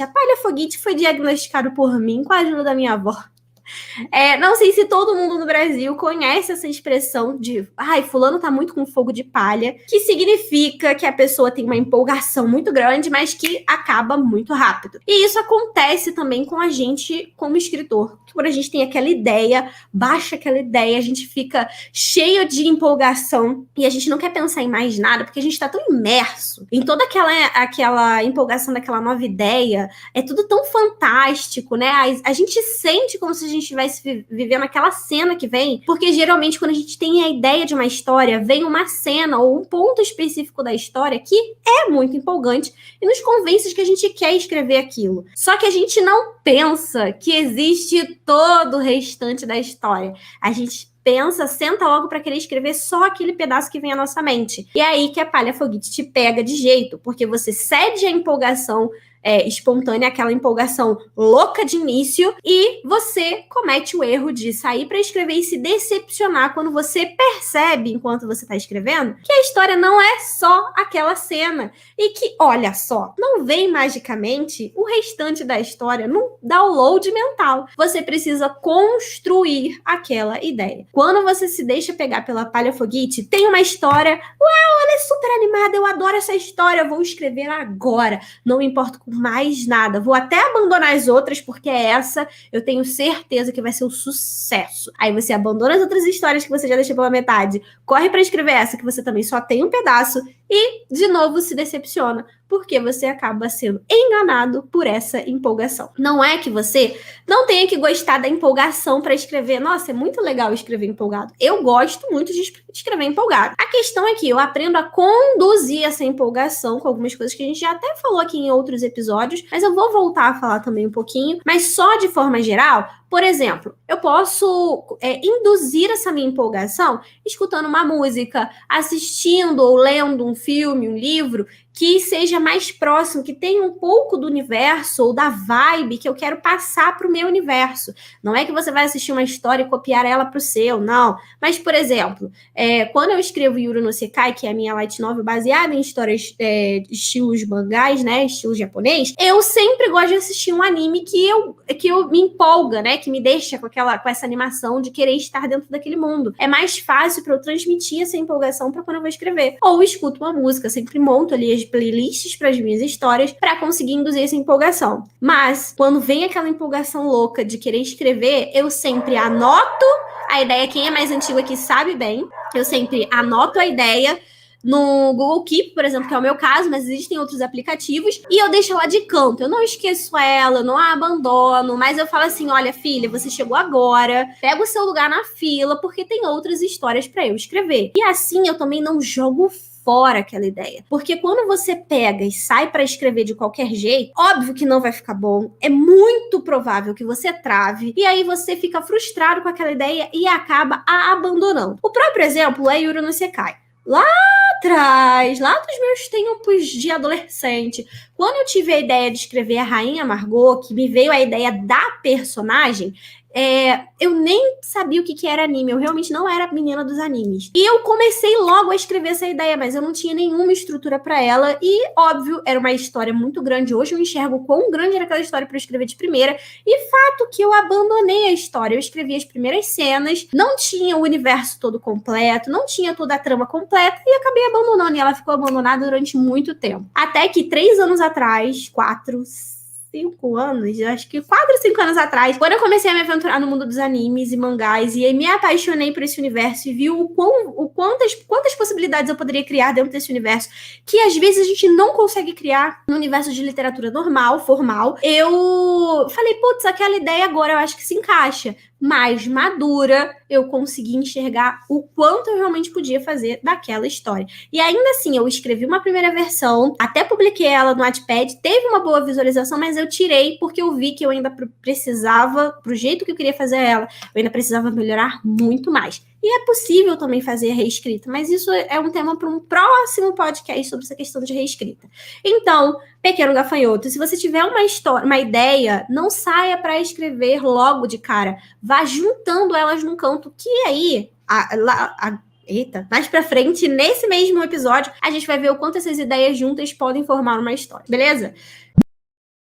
A Palha Foguete foi diagnosticado por mim com a ajuda da minha avó. Não sei se todo mundo no Brasil conhece essa expressão de fulano tá muito com fogo de palha, que significa que a pessoa tem uma empolgação muito grande, mas que acaba muito rápido. E isso acontece também com a gente como escritor. Quando a gente tem aquela ideia, baixa aquela ideia, a gente fica cheio de empolgação e a gente não quer pensar em mais nada, porque a gente tá tão imerso em toda aquela empolgação daquela nova ideia. É tudo tão fantástico, né? A gente sente como se a gente estivesse vivendo aquela cena que vem, porque geralmente quando a gente tem a ideia de uma história, vem uma cena ou um ponto específico da história que é muito empolgante e nos convence de que a gente quer escrever aquilo. Só que a gente não pensa que existe todo o restante da história. A gente pensa, senta logo para querer escrever só aquele pedaço que vem à nossa mente. E é aí que a Palha Foguete te pega de jeito, porque você cede a empolgação espontânea, aquela empolgação louca de início, e você comete o erro de sair para escrever e se decepcionar quando você percebe, enquanto você está escrevendo, que a história não é só aquela cena, e que, olha só, não vem magicamente o restante da história num download mental. Você precisa construir aquela ideia. Quando você se deixa pegar pela Palha Foguete, tem uma história, uau, ela é super animada, eu adoro essa história, eu vou escrever agora, não me importo com mais nada. Vou até abandonar as outras, porque essa eu tenho certeza que vai ser um sucesso. Aí você abandona as outras histórias que você já deixou pela metade, corre para escrever essa que você também só tem um pedaço e, de novo, se decepciona, porque você acaba sendo enganado por essa empolgação. Não é que você não tenha que gostar da empolgação para escrever. Nossa, é muito legal escrever empolgado. Eu gosto muito de escrever empolgado. A questão é que eu aprendo a conduzir essa empolgação com algumas coisas que a gente já até falou aqui em outros episódios, mas eu vou voltar a falar também um pouquinho, mas só de forma geral. Por exemplo, eu posso induzir essa minha empolgação escutando uma música, assistindo ou lendo um filme, um livro, que seja mais próximo, que tenha um pouco do universo ou da vibe que eu quero passar para o meu universo. Não é que você vai assistir uma história e copiar ela para o seu, não. Mas, por exemplo, quando eu escrevo Yuru no Sekai, que é a minha light novel baseada em histórias estilos mangás, né, estilo japonês, eu sempre gosto de assistir um anime que eu me empolga, né, que me deixa com essa animação de querer estar dentro daquele mundo. É mais fácil para eu transmitir essa empolgação para quando eu vou escrever. Ou escuto uma música, sempre monto ali as playlists para as minhas histórias para conseguir induzir essa empolgação. Mas, quando vem aquela empolgação louca de querer escrever, eu sempre anoto a ideia. Quem é mais antigo aqui sabe bem. Eu sempre anoto a ideia no Google Keep, por exemplo, que é o meu caso, mas existem outros aplicativos, e eu deixo ela de canto. Eu não esqueço ela, eu não a abandono, mas eu falo assim, olha, filha, você chegou agora, pega o seu lugar na fila, porque tem outras histórias para eu escrever. E assim eu também não jogo fora aquela ideia. Porque quando você pega e sai para escrever de qualquer jeito, óbvio que não vai ficar bom, é muito provável que você trave, e aí você fica frustrado com aquela ideia e acaba a abandonando. O próprio exemplo é Yuru no Sekai. Lá atrás, lá dos meus tempos de adolescente, quando eu tive a ideia de escrever a Rainha Margot, que me veio a ideia da personagem, eu nem sabia o que era anime, eu realmente não era a menina dos animes. E eu comecei logo a escrever essa ideia, mas eu não tinha nenhuma estrutura para ela, e óbvio, era uma história muito grande. Hoje eu enxergo quão grande era aquela história para eu escrever de primeira, e fato que eu abandonei a história. Eu escrevi as primeiras cenas, não tinha o universo todo completo, não tinha toda a trama completa, e acabei abandonando, e ela ficou abandonada durante muito tempo. Até que 3 anos atrás, 5 anos, acho que 4 ou 5 anos atrás, quando eu comecei a me aventurar no mundo dos animes e mangás, e me apaixonei por esse universo e vi quantas possibilidades eu poderia criar dentro desse universo, que às vezes a gente não consegue criar no universo de literatura normal, formal, eu falei, putz, aquela ideia agora eu acho que se encaixa. Mais madura, eu consegui enxergar o quanto eu realmente podia fazer daquela história. E ainda assim, eu escrevi uma primeira versão, até publiquei ela no Wattpad, teve uma boa visualização, mas eu tirei porque eu vi que eu ainda precisava, pro jeito que eu queria fazer ela, eu ainda precisava melhorar muito mais. E é possível também fazer reescrita, mas isso é um tema para um próximo podcast sobre essa questão de reescrita. Então, pequeno gafanhoto, se você tiver uma ideia, não saia para escrever logo de cara. Vá juntando elas num canto, que aí, mais pra frente, nesse mesmo episódio, a gente vai ver o quanto essas ideias juntas podem formar uma história, beleza?